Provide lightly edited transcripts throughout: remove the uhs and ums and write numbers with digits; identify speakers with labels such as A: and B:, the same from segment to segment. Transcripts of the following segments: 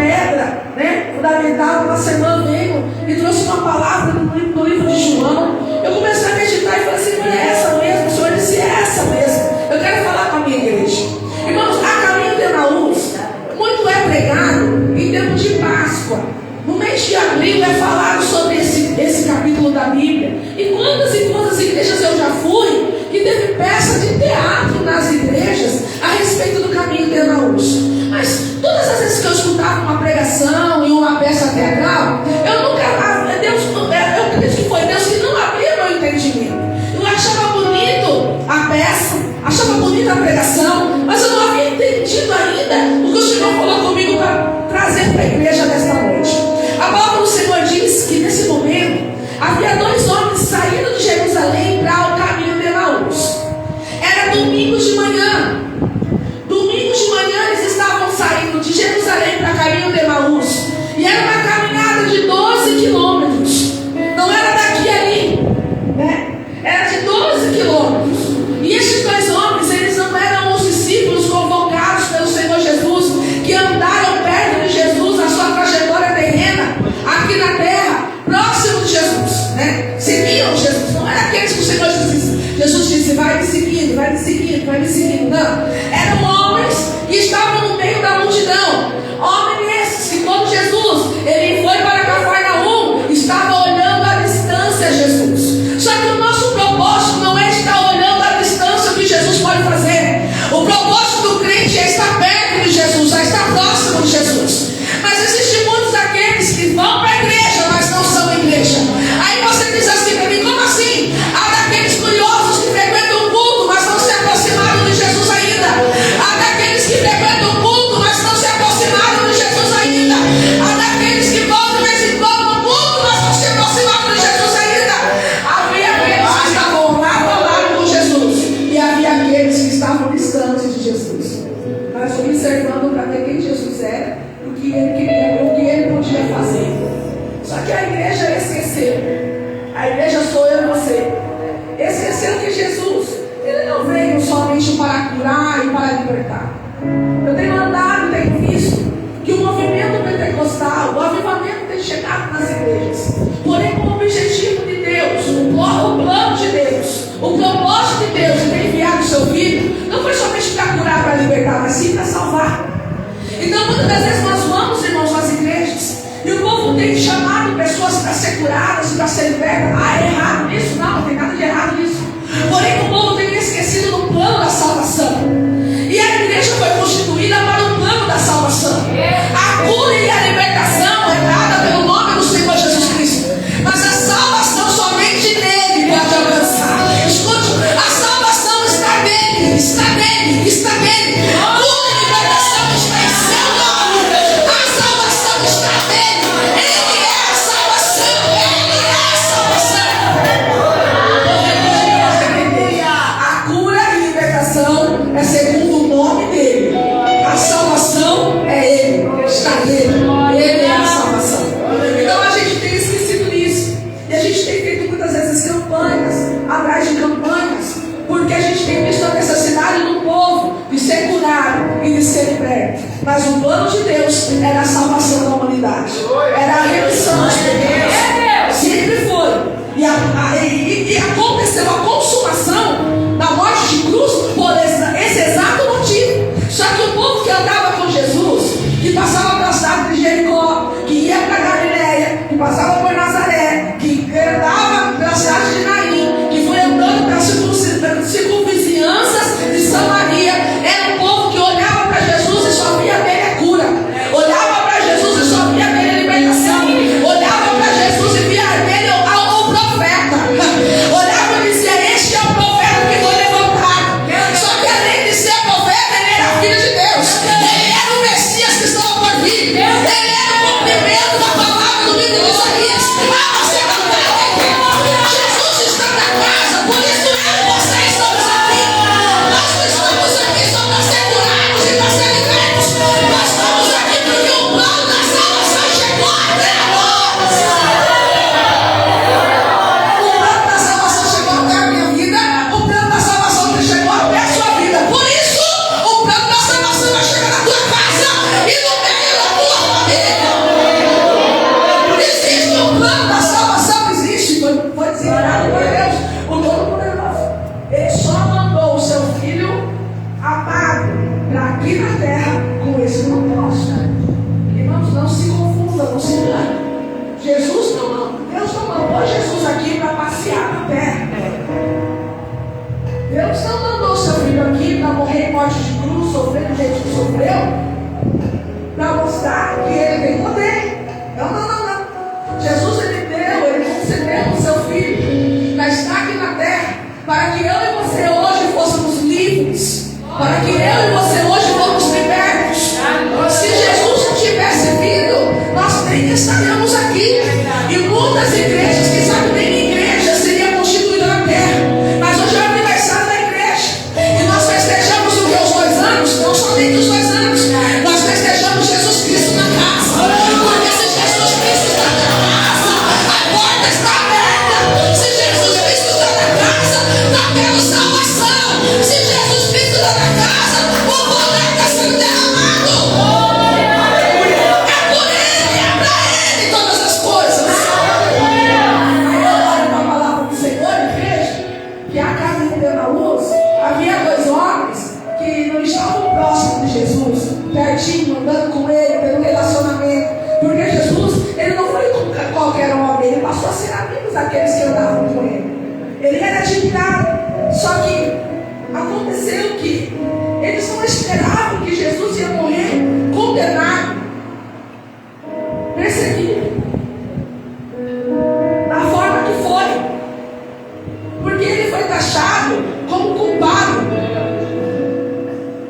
A: pedra, né, fundamental. Uma semana veio e trouxe uma palavra do livro de João. Eu comecei a meditar e falei assim: mas é essa mesmo? O Senhor disse: é essa mesmo. Eu quero falar com a minha igreja. Irmãos, a caminho de Emaús, muito é pregado em tempo de Páscoa. No mês de abril é falado sobre esse capítulo da Bíblia. E quantas igrejas eu já fui que teve peça de teatro nas igrejas a respeito do caminho de Emaús. Mas todas as vezes que eu escutava uma pregação e uma peça teatral, eu acredito que foi Deus que não abria meu entendimento. Eu achava bonito a peça, achava bonita a pregação, mas eu não havia entendido ainda o que o Senhor falou comigo para trazer para a igreja desta noite. A palavra do Senhor diz que nesse momento havia 2 homens saindo de Jerusalém para o caminho de Emaús. Era domingo de manhã. Domingo de manhã eles estavam saindo de Jerusalém para o caminho de Emaús. E era uma caminhada de 12 quilômetros. Não era daqui ali, né? Era de 12 quilômetros. E esses 2 homens, eles não eram os discípulos convocados pelo Senhor Jesus, que andaram perto de Jesus na sua trajetória terrena, aqui na terra, próximo de Jesus, né? Seguiam Jesus. Não era aqueles que o Senhor Jesus disse: vai me seguindo, vai me seguindo, vai me seguindo. Não. Eram homens que estavam no meio da multidão. Homens esses que, quando Jesus ele foi para Cafarnaum, estava olhando à distância Jesus. Só que o nosso propósito não é estar olhando à distância o que Jesus pode fazer. O propósito do crente é estar perto de Jesus, é estar próximo de Jesus. Mas existem muitos daqueles que vão para a igreja, mas não são igreja. Aí você diz assim para mim: como assim? Há daqueles curiosos que frequentam o culto, mas não se aproximaram de Jesus ainda. Há daqueles que frequentam o culto, mas não se aproximaram de Jesus ainda. Há daqueles que vão de vez em quando no culto, mas não se aproximaram de Jesus ainda. Havia aqueles que estavam lado a lado com Jesus, e havia aqueles que estavam distantes de Jesus, mas observando para ver quem Jesus era, o que ele queria, o que ele podia fazer. Só que a igreja esqueceu. A igreja sou eu e você. Esqueceu que Jesus, ele não veio somente para curar e para libertar. Eu tenho andado, tenho visto que o movimento pentecostal, o avivamento tem chegado nas igrejas, porém com o objetivo de Deus, o plano de Deus, o propósito de Deus de ter enviado o seu filho, não foi somente para curar, para libertar, mas sim para salvar. Então muitas das vezes nós vamos, irmãos, nas igrejas, e o povo tem chamado pessoas para ser curadas, para ser libertas. Ah, é errado nisso? Não tem nada de errado nisso. Porém o povo tem esquecido do plano da salvação. E a igreja foi constituída para o plano da salvação. A cura e a libertação é dada pelo nome do Senhor Jesus Cristo, mas a salvação somente nele pode alcançar. Escute, a salvação está nele, está nele, está nele. Cura e libertação está em seu nome. A salvação está nele. Ele é a salvação. Ele é a salvação. A cura e libertação é segundo o nome dele. A salvação é ele. Está nele. Ele é a salvação. Então a gente tem esquecido disso. E a gente tem feito muitas vezes campanhas, atrás de campanhas, porque a gente tem visto a necessidade do povo de ser curado e de ser liberto. Mas o plano de Deus era a salvação da humanidade. Era a remissão dos pecados. Sempre foi. E aconteceu a consumação da morte de cruz por esse exato motivo. Só que o povo que andava com Jesus, que passava pela cidade de Jericó, que ia para Galileia, que passava por Nazaré, que andava pela cidade de Naim, que foi andando pelas circunvizinhanças de Samaria, era um povo que olhava para Jesus e só via nele a cura, olhava para Jesus e só via nele a libertação, olhava para Jesus e via nele o profeta, olhava e dizia: este é o profeta que foi levantado. Só que além de ser profeta, ele era filho de Deus, ele era o Messias que estava por vir, ele era o cumprimento mostrar que ele tem poder. Não. Jesus, ele concedeu o seu filho para estar aqui na terra, para que eu e você hoje fôssemos livres, para que eu e você hoje fôssemos libertos. Se Jesus não tivesse vindo, nós nem estaríamos aqui. E muitas igrejas, que sabe, nem igreja seria constituída na terra. Mas hoje é o aniversário da igreja. E nós festejamos o que? Os 2 anos? Não somente os 2 anos. Nós festejamos Jesus Cristo na casa. Porque se Jesus Cristo está na casa, a porta está aberta. Se Jesus Cristo está na casa, está tendo salvação. Se Jesus Cristo está na casa, o poder está sendo derramado. É por Ele, é para Ele todas as coisas. Aí eu olho para a palavra do Senhor e vejo que a casa de Emaús havia 2 homens que não estavam próximos de Jesus, pertinho, andando com Ele, tendo relacionamento. Porque Jesus, Ele não foi com qualquer homem, Ele passou a ser amigo daqueles que andavam com Ele. Ele era admirado. Só que aconteceu que eles não esperavam que Jesus ia morrer condenado, perseguido, da forma que foi, porque ele foi taxado como culpado,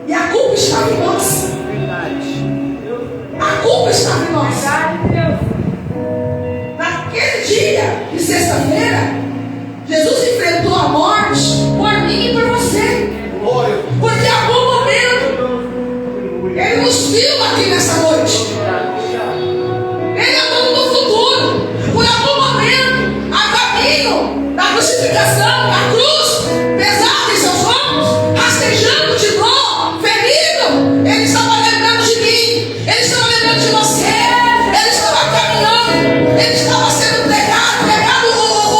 A: e a culpa estava em nós. A culpa estava em nós. Naquele dia de sexta-feira, Jesus enfrentou a morte por mim e por você. Porque em algum momento Ele nos viu aqui nessa noite. Ele andou no futuro. Por algum momento, a caminho da crucificação, da cruz, pesada em seus ombros, rastejando de dor, ferido, Ele estava lembrando de mim. Ele estava lembrando de você. Ele estava caminhando. Ele estava sendo pregado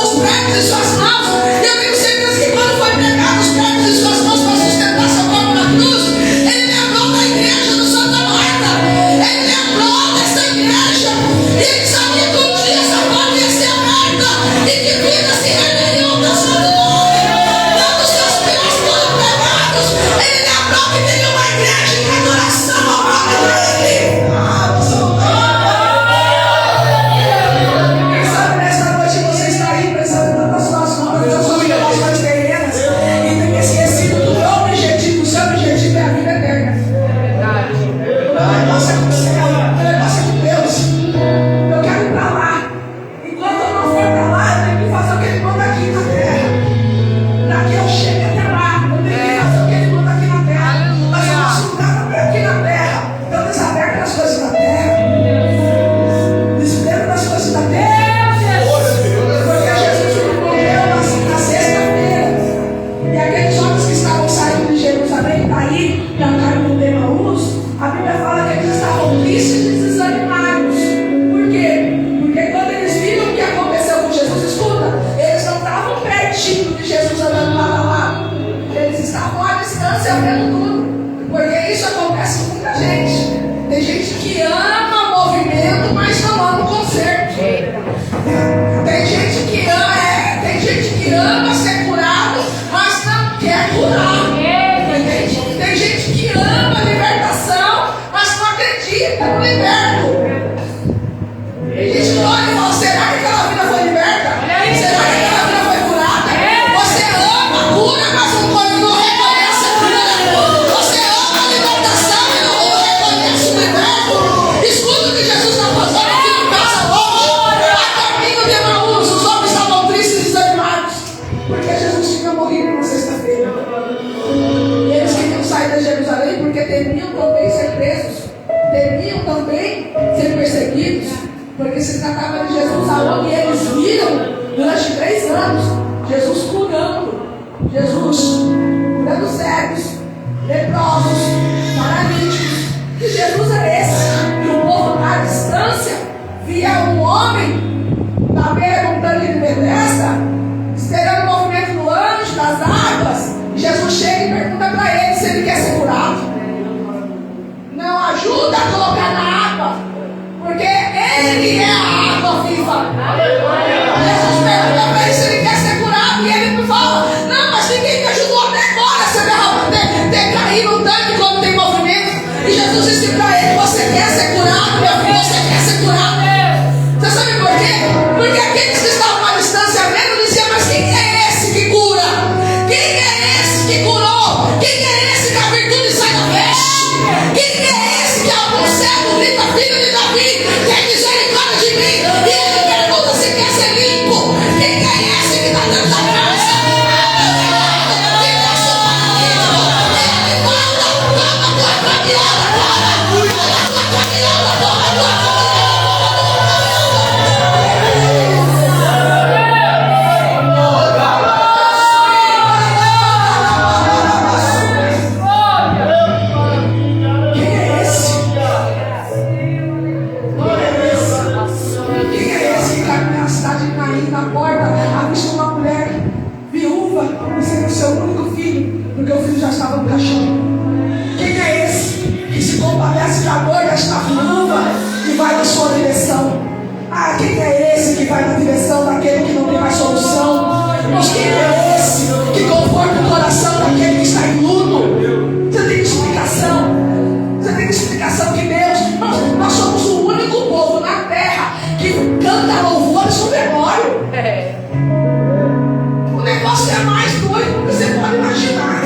A: os pregos em suas mãos. E eu tenho certeza que quando foi pregado os pregos em suas mãos para sustentar seu corpo na cruz, Ele lembrou da igreja do Santa Marta. Ele lembrou dessa igreja. E Ele sabia que um dia essa porta ia ser aberta e que vidas se renderiam da sua glória. Quando os seus pés foram pregados, Ele lembrou que teria uma igreja de adoração ao nome dele. Quem sabe nesta noite você está aí pensando nas suas mãos, nas suas relações terrenas, e tem esquecido do meu objetivo. O seu objetivo é a vida eterna. O negócio é com o céu, o negócio é com Deus. Eu quero ir para lá. Enquanto eu não for para lá, eu tenho que fazer o que Ele manda aqui na terra. Para que eu chegue até lá, eu tenho que fazer o que Ele manda aqui na terra. Mas o nosso lugar não é aqui na terra. Então desaberta as coisas da terra. Desaberta as coisas da terra. Porque Jesus morreu na sexta-feira. E aqueles homens que estavam saindo de Jerusalém, daí, para o caminho de Emaús, a Bíblia fala que eles estavam tristes e desanimados. Por quê? Porque quando eles viram o que aconteceu com Jesus, escuta, eles não estavam pertinho de Jesus andando lado a lado. Eles estavam à distância vendo tudo. Porque isso acontece com muita gente. Tem gente que ama movimento, mas não ama o concerto. Tem gente que ama ser curado, mas não quer curar. Tem gente que ama libertação, mas não acredita no liberto. Tem gente que olha e fala: será que aquela vida foi liberta? Será que aquela vida foi curada? Você ama a cura, mas não reconhece a cura. Você ama a libertação e não reconhece o liberto. Escuta o que Jesus está fazendo aqui no Casa Longe. A caminho de Emaús, os homens estavam tristes e desanimados, porque Jesus tinha morrido na sexta-feira. E eles queriam sair de Jerusalém porque temiam também ser presos, temiam também ser perseguidos, porque se tratava de Jesus aonde eles viram durante 3 anos Jesus curando, Jesus curando cegos, leprosos, paralíticos. Que Jesus é esse? Que o povo à distância via um homem na beira de um tanque de Betesda, esperando o movimento do anjo, das águas. E Jesus chega e pergunta para ele se ele quer ser curado. Não ajuda a colocar na água, porque Ele é a água viva. Jesus pergunta para ele se ele quer ser curado, e ele fala: não, mas ninguém me ajudou até agora. Você ter caído no tanque quando tem movimento. E Jesus Jesus disse para ele: você quer ser curado, meu filho? Você quer ser curado? Você sabe por quê? Porque aqueles que estavam à distância vendo diziam: mas quem é esse que cura? Quem é esse que curou? Quem é esse que a virtude sai da veste? Quem é esse que ao cego grita: filho de Davi, tem misericórdia de mim? E ele pergunta se quer ser limpo. Quem é esse que está dentro da casa? Que deixa o paralítico. Ele manda: toma a tua caminhada agora. Toma a tua caminhada, toma a tua caminhada. Porque o filho já estava no caixão. Quem é esse que se compadece da dor desta viúva e vai na sua direção? Ah, quem é esse que vai na direção daquele que não tem mais solução? Mas quem é esse que conforta o coração daquele que está em luto? Você tem explicação? Você tem explicação que Deus... Nós somos o único povo na terra que canta louvores no memório. O negócio é mais doido do que você pode imaginar.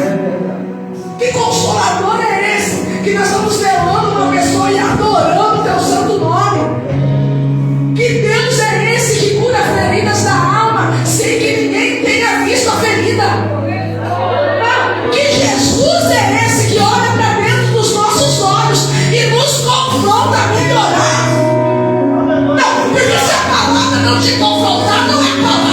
A: Que consolador é esse? Que nós estamos velando uma pessoa e adorando o teu santo nome. Que Deus é esse que cura feridas da alma sem que ninguém tenha visto a ferida? Que Jesus é esse que olha para dentro dos nossos olhos e nos confronta a melhorar? Não, porque se a palavra não te confrontar, não é palavra.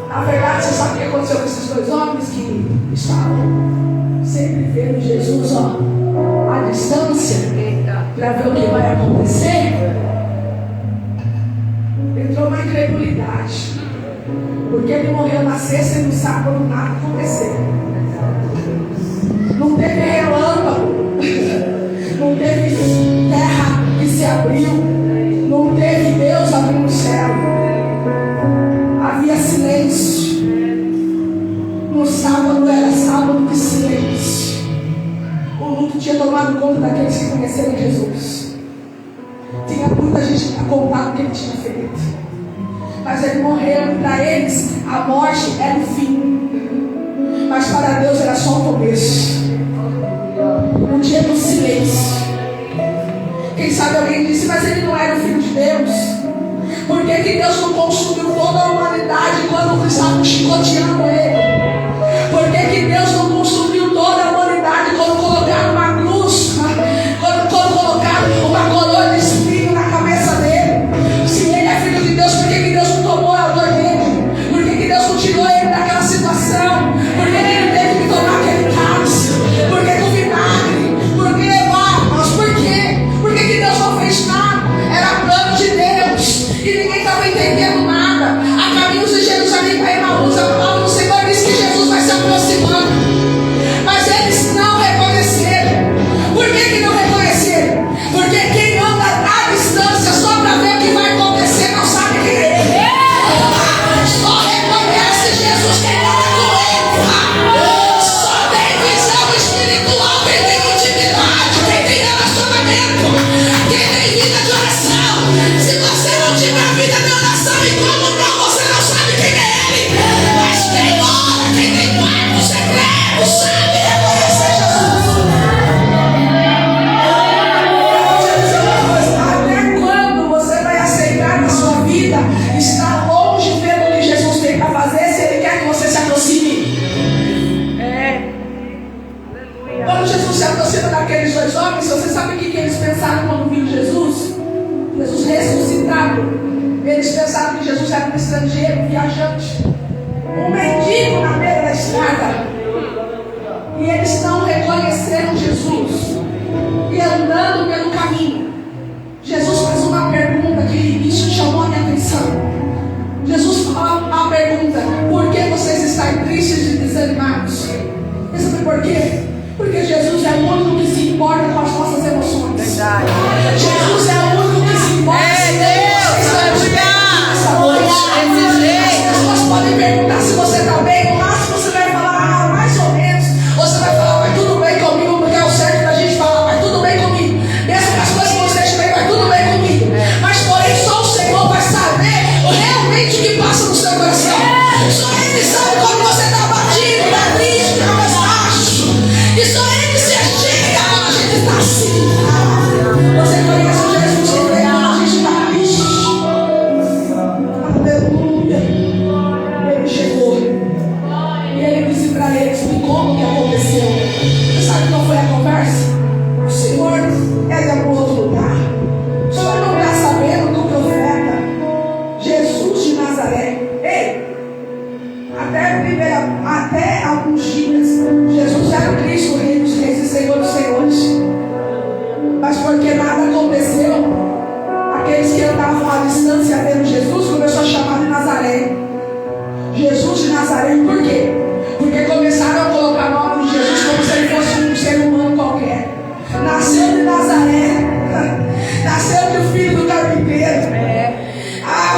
A: Na verdade, você sabe o que aconteceu com esses dois homens que estavam sempre vendo Jesus, à distância, para ver o que vai acontecer? Entrou uma incredulidade, porque ele morreu na sexta e no sábado nada aconteceu. Não teve relâmpago, não teve terra que se abriu, não teve Deus abrindo o céu. Havia silêncio. No sábado era sábado de silêncio. O luto tinha tomado conta daqueles que conheceram Jesus. Tinha muita gente para contar o que ele tinha feito. Mas ele morreu. Para eles a morte era o fim, mas para Deus era só o começo. Um dia do silêncio. Quem sabe alguém disse: mas ele não era o filho de Deus? Por que Deus não consumiu toda a humanidade quando estavam chicoteando ele? Por que Deus não consumiu toda a humanidade quando colocaram uma cruz, quando colocaram uma coroa de espinho na cabeça dele? Se ele é filho de Deus, por que Deus não tomou a dor dele? Por que Deus não tirou ele daquela situação? Por que ele teve que tomar aquele cálice? Por que o vinagre? Por que, mas por quê? Por que Deus não fez nada? Era plano de Deus. E ninguém estava entendendo nada. A caminhos de Jerusalém para Emaús, a palavra do Senhor diz que Jesus vai se aproximando. Mas eles não reconheceram. Por que não reconheceram? Porque quem anda à distância só para ver o que vai acontecer não sabe quem é ele. Só reconhece Jesus quem anda com ele. Só tem visão espiritual quem tem intimidade, quem tem relacionamento, quem tem vida de oração. Se você não tiver vida de oração e comunhão, você não sabe quem é ele. Mas quem ora, quem tem quarto secreto, sabe reconhecer Jesus. Até quando você vai aceitar na sua vida estar longe vendo o que Jesus tem para fazer, se ele quer que você se aproxime? Quando Jesus se aproxima daqueles dois homens, você sabe o que eles pensaram quando viram Jesus? Jesus ressuscitado. Eles pensaram que Jesus era um estrangeiro, um viajante, um mendigo na beira da estrada. E eles não reconheceram Jesus. E andando pelo caminho, Jesus faz uma pergunta que isso chamou a minha atenção. Jesus fala a pergunta: por que Jesus é o único que se importa. As pessoas podem perguntar se você está bem, no máximo você vai falar mais ou menos. Ou você vai falar, vai tudo bem comigo, porque é o certo da gente falar, vai tudo bem comigo. Mesmo que as coisas não estejam bem, vai tudo bem comigo. Mas porém só o Senhor vai saber realmente o que passa no seu coração. Só Ele sabe quando você está batido, está triste, está mais baixo. E só Ele se chega quando a gente está assim. Você conhece o Jesus que veio quando a gente está triste. Aleluia. Ele chegou. E Ele disse para ele, explicou o que aconteceu. Você sabe qual foi a conversa? O Senhor é de algum outro lugar. O Senhor não está sabendo do profeta Jesus de Nazaré. Ei! Até alguns dias, Jesus era o Cristo, o Rei dos Reis e Senhor dos Senhores. Mas porque nada aconteceu, aqueles que andavam à distância vendo Jesus começou a chamar de Nazaré. Jesus de Nazaré, por quê? Porque começaram a colocar o nome de Jesus como se ele fosse um ser humano qualquer. Nasceu de Nazaré, nasceu do filho do carpinteiro.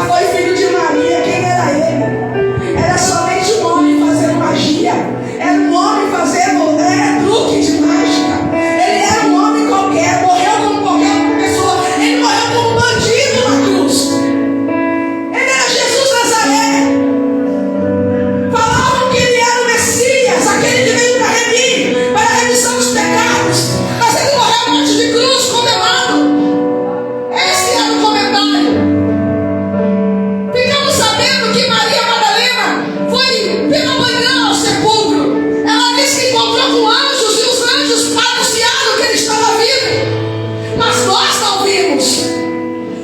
A: Foi filho de Maria. Quem era ele? Era somente um homem fazendo magia. Era um homem fazendo truque de mágica. Ele era um homem qualquer, morreu como qualquer outra pessoa. Ele morreu como um bandido na cruz. Ele era Jesus Nazaré. Falavam que ele era o Messias, aquele que veio para remir, para a remissão dos pecados. Mas ele morreu a morte de cruz, condenado. Esse era o comentário. Ficamos sabendo que Maria Madalena foi pela manhã ao sepulcro. Ela disse que encontrou com anjos e os anjos anunciaram que ele estava vivo. Mas nós não vimos.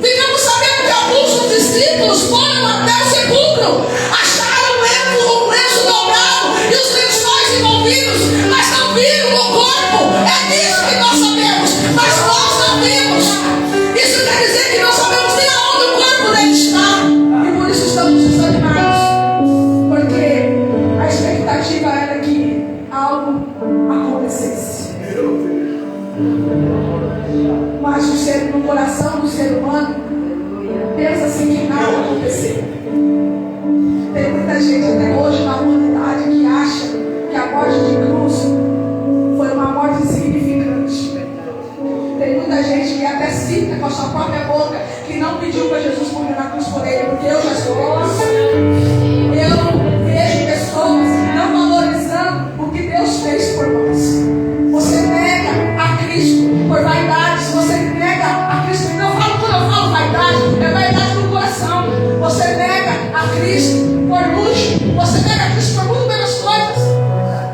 A: Ficamos sabendo que alguns dos discípulos foram até o sepulcro, acharam um lenço dobrado e os lençóis envolvidos, mas não viram o corpo. É disso que nós sabemos, mas nós não vimos. Isso quer dizer que não sabemos nem aonde o corpo dele está. E por isso estamos desanimados. Porque a expectativa era que algo acontecesse. Mas no coração do ser humano pensa assim que nada aconteceu. Tem muita gente até hoje na humanidade que acha que a morte de cruz foi uma morte insignificante. Tem muita gente que até cita com a sua própria boca que não pediu para Jesus morrer na cruz por ele, porque eu já sou isso. Eu vejo pessoas não valorizando o que Deus fez por nós. Você nega a Cristo por vaidade. Se você nega a Cristo, quando eu falo vaidade, é vaidade no coração. Você nega a Cristo por luxo. Você nega a Cristo por muito menos coisas.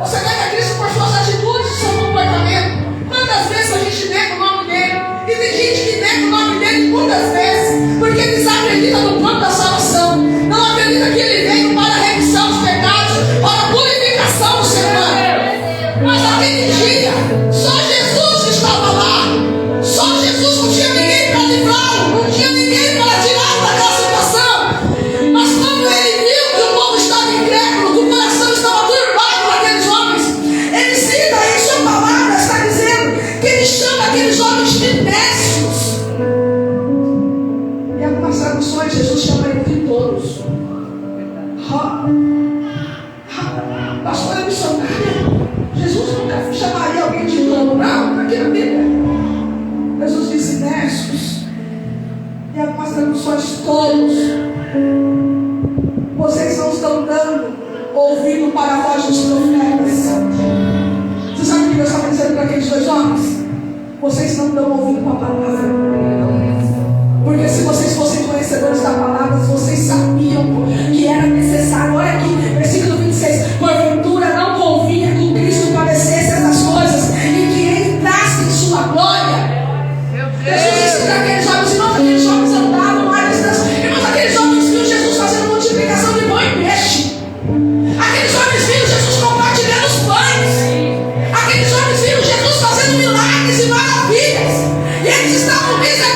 A: Você nega a Cristo por suas atitudes, seu comportamento. Quantas vezes a gente nega o nome dele? E tem gente que nega o nome dele muitas vezes, porque eles acreditam no plano da salvação. Não acredita que ele veio para a remissão dos pecados, para a purificação do ser humano. Mas naquele dia, só Jesus estava lá. Só Jesus, não tinha ninguém para livrá-lo, não tinha ninguém para tirá-lo daquela situação. Mas quando ele viu que o povo estava incrédulo, que o coração estava turbado naqueles homens, ele cita aí sua palavra, está dizendo que ele chama aqueles homens de necios. Em algumas traduções, Jesus chama ele de tolos. Pastor, é missionário. Jesus nunca chamaria alguém de tolo, não, aqui na Bíblia. Jesus disse necios. E algumas traduções tolos. Vocês não estão dando ouvido para a voz dos profetas. Você sabe o que Deus estava dizendo para aqueles dois homens? Vocês não dão ouvido para a palavra. Porque se vocês fossem conhecedores da palavra, vocês sabiam que era necessário. Olha aqui, versículo 26. Porventura não convinha que o Cristo padecesse essas coisas e que entrasse em sua glória. Jesus disse para aqueles homens, irmãos, aqueles homens andavam lá à distância. Irmãos, aqueles homens viram Jesus fazendo multiplicação de pão e peixe. Aqueles homens viram Jesus compartilhando os pães. Aqueles homens viram Jesus fazendo milagres e maravilhas. E eles estavam dizendo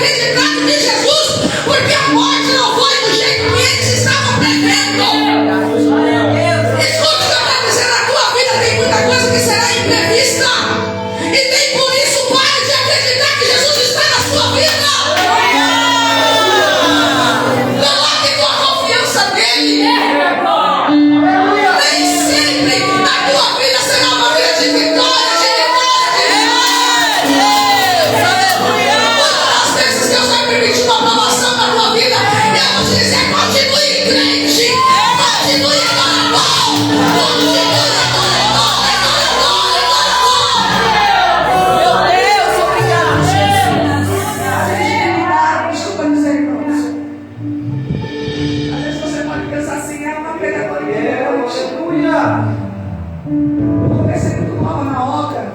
A: Eu comecei muito nova na obra.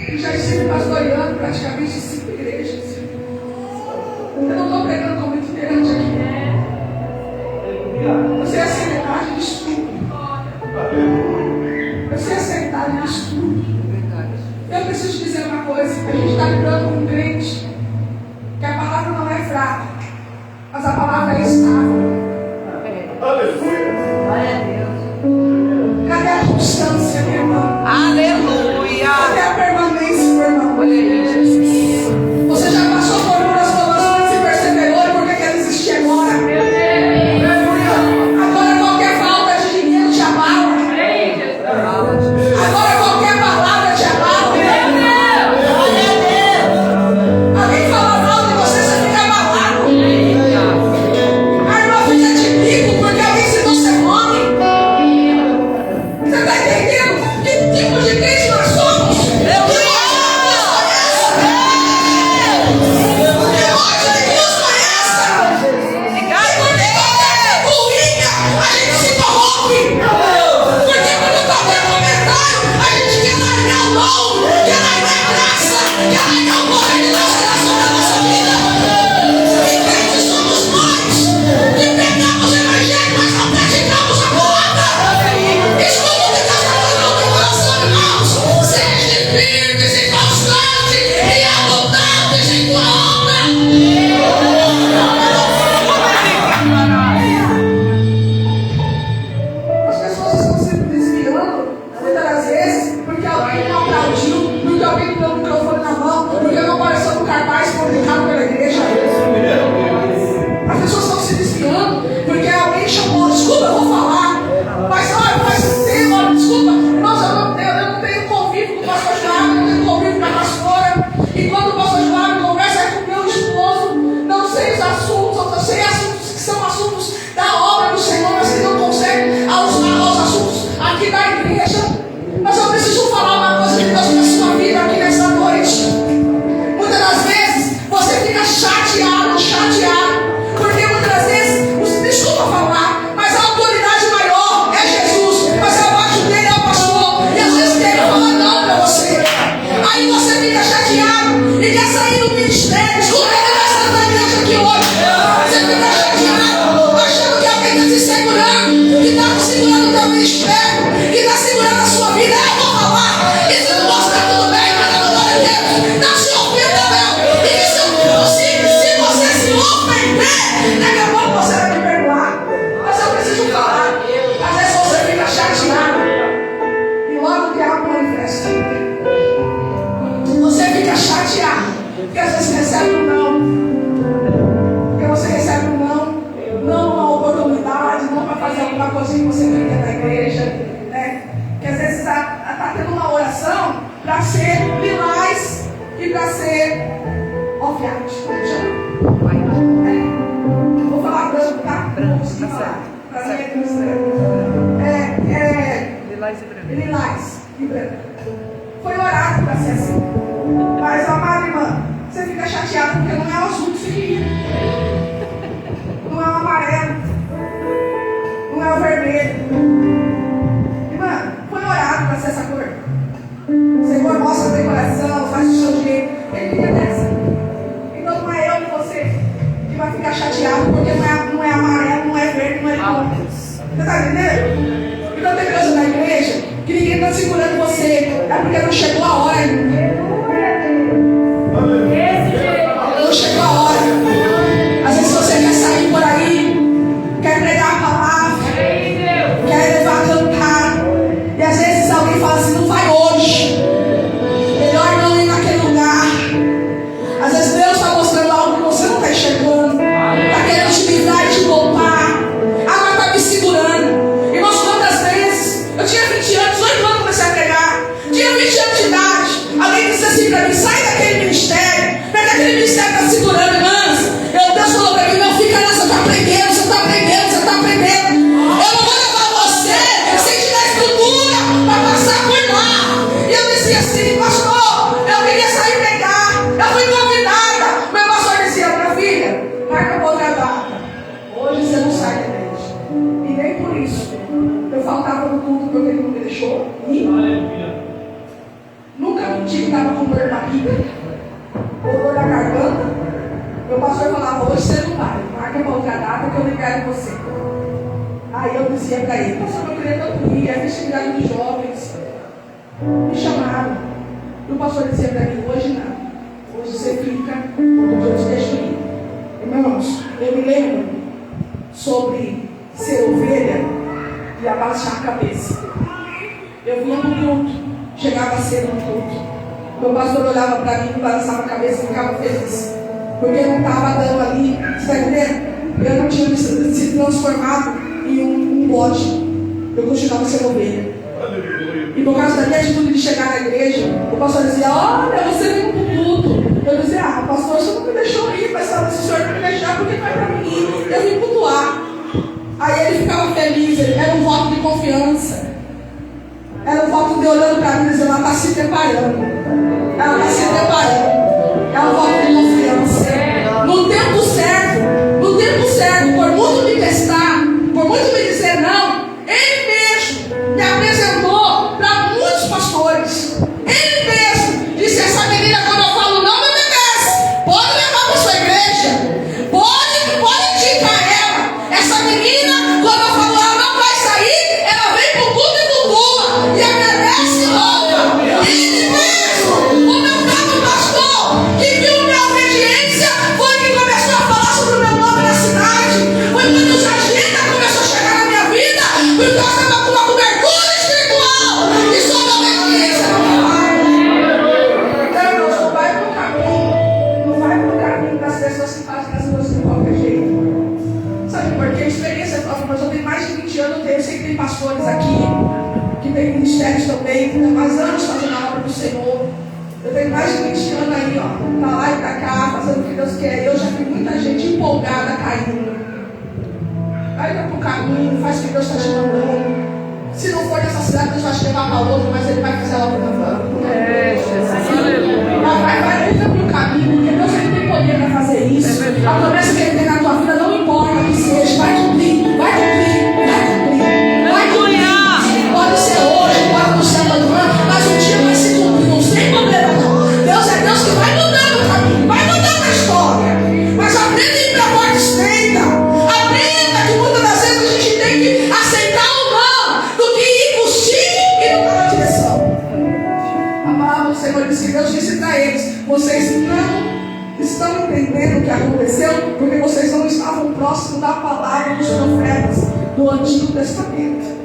A: E já estive pastoreando praticamente 5 igrejas. Eu não estou pregando como itinerante aqui. Eu sei a seriedade do estudo. Eu sei a seriedade do estudo. Eu preciso dizer uma coisa. A gente está lidando com um crente que a palavra não é fraca, mas a palavra é estável.
B: Aleluia.
C: Glória a Deus.
A: Cadê a constância, meu irmão?
C: Aleluia.
A: Cadê a permanência, meu irmão?
C: Olha aí, Jesus.
A: Você já passou por muitas provações e perseverou, e por que ela existe agora? Agora qualquer falta de dinheiro te abala. Agora qualquer palavra te abala. Alguém fala mal de você, você fica abalado. A irmã fica de bico porque alguém citou seu nome. Você está entendendo que tipo de crente nós somos? Foi orado para ser assim. Mas, amada irmã, você fica chateado porque não é o azul que você queria. Não é o amarelo. Não é o vermelho. Irmã, foi orado para ser essa cor. Senhor, mostra o teu coração, faz o seu jeito. Ele queria dessa. Então não é eu e você que vai ficar chateado porque não é amarelo, não é verde, não é limão. Você está entendendo? Então tem coisa na igreja que ninguém está segurando você. É porque não chegou a hora ainda. Não chegou a hora. Às vezes você quer sair por aí, quer pregar a palavra, quer levar a cantar. E às vezes alguém fala assim, não vai hoje. Melhor não ir naquele lugar. Às vezes Deus está mostrando algo que você não está enxergando. Está querendo te livrar e te poupar. Ah, mas está me segurando. Irmãos, quantas vezes eu tinha 20 anos, 8 anos comecei a pregar. Tinha 20 anos de idade. Alguém me nem por isso eu faltava no culto porque ele não me deixou ir. Nunca menti que estava com dor na barriga, dor na garganta. Meu pastor falava, hoje você não vai, marca para outra data que eu libero você. Aí eu dizia para ele, pastor, eu queria tanto ir, é festividade dos jovens. Me chamaram. E o pastor dizia para mim, hoje não. Hoje você fica, porque eu te deixo ir. Irmãos, eu me lembro sobre ser ovelha e abaixar a cabeça. Eu vinha no culto, chegava cedo no culto. Meu pastor olhava para mim, balançava a cabeça e ficava feliz. Porque eu não estava dando ali, você está entendendo? Eu não tinha se transformado em um bode. Eu continuava sendo ovelha. E por causa da minha atitude de chegar na igreja, o pastor dizia, olha, você veio para o culto. Eu dizia, pastor, você não me deixou ir, mas se o senhor não me deixar, por que não é para mim ir? Eu vim cultuar. Aí ele ficava feliz, era um voto de confiança. Era um voto de olhando para mim e dizendo, ela está se preparando. Ela está se preparando. É um voto de confiança. No tempo certo, por muito me testar, por muito me dizer não, ele mesmo me apresentou para muitos pastores. Ele mesmo disse, essa menina, quando eu falo não, me obedece. Pode levar para sua igreja. Pode indicar ela. Essa menina, quando eu falo ela não vai sair, ela vem por tudo e cultua. E agradece louca. Ele mesmo, o meu próprio pastor, que viu minha obediência, foi que começou a falar sobre o meu nome na cidade. Foi quando os agenda começou a chegar na minha vida, porque eu estava com uma cobertura espiritual e sobre a obediência da minha parte. Então, irmãos, não vai pro caminho das pessoas que fazem as coisas de qualquer jeito. Sabe por quê? A experiência própria, mas eu tenho mais de 20 anos, eu sei que tem pastores aqui, que tem ministérios também, que tem mais anos fazendo a obra do Senhor. Eu tenho mais de 20 anos aí, ó, pra lá e pra cá, fazendo o que Deus quer. Eu já vi muita gente empolgada caindo. Aí vai pro caminho, faz o que Deus está te mandando. Se não for nessa cidade, Deus vai te levar para outra, mas Ele vai fazer ela por cantando. Vai pro caminho, porque Deus ele tem poder para fazer isso. A promessa que Ele tem na tua vida, não importa o que seja, vai cumprir, vai cumprir, vai cumprir. Vai cumprir. Pode ser hoje, pode não ser amanhã, mas um dia vai se cumprir, não tem problema não. Deus é Deus que vai mudando o caminho, vai mudando a história. Mas aprenda a ir para a porta estreita. Aprenda que muitas das vezes a gente tem que aceitar o não, do que ir por si e não para a direção. A palavra do Senhor diz que Deus disse para eles, vocês não estão entendendo o que aconteceu, porque vocês não estavam próximos da palavra dos profetas do Antigo Testamento.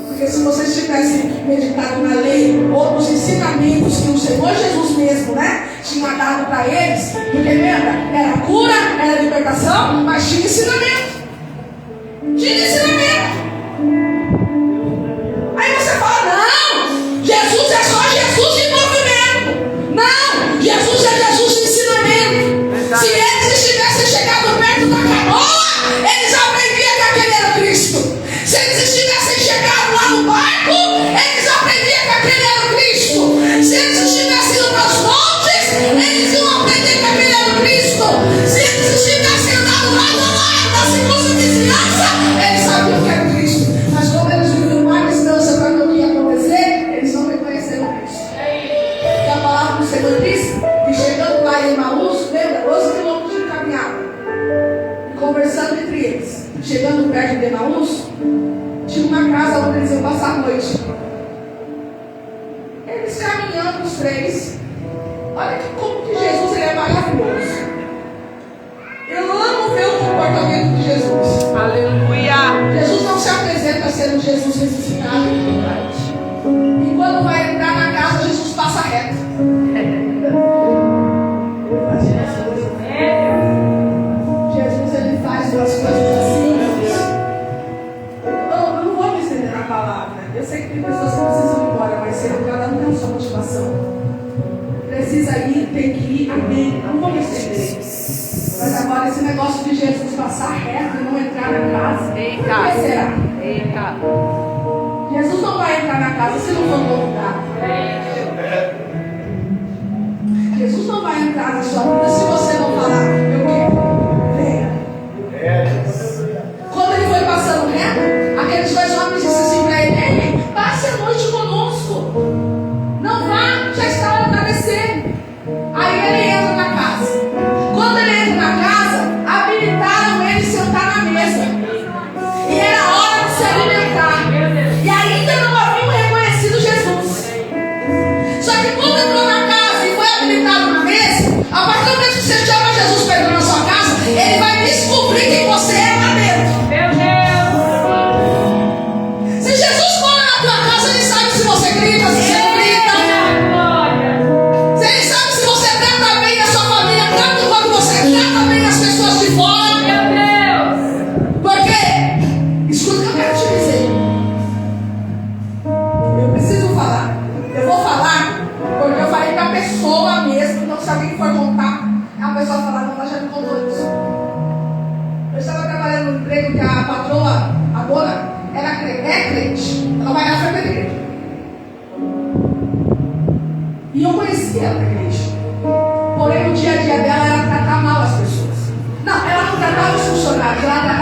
A: Porque se vocês tivessem meditado na lei ou nos ensinamentos que o Senhor Jesus mesmo, tinha dado para eles, porque lembra, era cura, era libertação, mas tinha ensinamento. Tinha ensinamento. Aí você fala, não, Jesus é só Jesus de movimento. Não, Jesus é Jesus de ensinamento. Se eles estivessem chegado perto da canoa, eles aprendiam que aquele era Cristo. Se eles estivessem chegado lá no barco, eles aprendiam que aquele era Cristo. Se eles estivessem indo para os montes, eles iam aprender que aquele era Cristo. Se eles estivessem andando lado a lado na circunvizinhança, eles sabiam que era Cristo. Mas como eles viviam uma distância para ver o que ia acontecer, eles não reconheceram Cristo. E a palavra do Senhor diz que chegando lá em Emaús, lembra, 12 quilômetros de caminhada, conversando entre eles, chegando perto de Emaús, tinha uma casa onde eles iam passar a noite. Eles caminhando os três. Olha como que Jesus ele é maravilhoso. Eu amo ver o comportamento de Jesus.
C: Aleluia.
A: Jesus não se apresenta sendo Jesus ressuscitado. E quando vai entrar na casa, Jesus passa reto. Jesus ele faz umas coisas assim. Eu não vou me estender na palavra. Eu sei que tem pessoas que precisam ir embora mais cedo, cada um tem a sua motivação. Precisa ir, tem que ir, amém. Não vou me estender. Mas agora esse negócio de Jesus passar reto e não entrar na casa, por que será? Jesus não vai entrar na casa se não for convidado. Jesus não vai entrar na sua vida se você não falar, eu quero, venha. Quando ele foi passando reto, E eu conheci ela na igreja. Porém, o dia a dia dela era tratar mal as pessoas. Não, ela não tratava os funcionários, ela tratava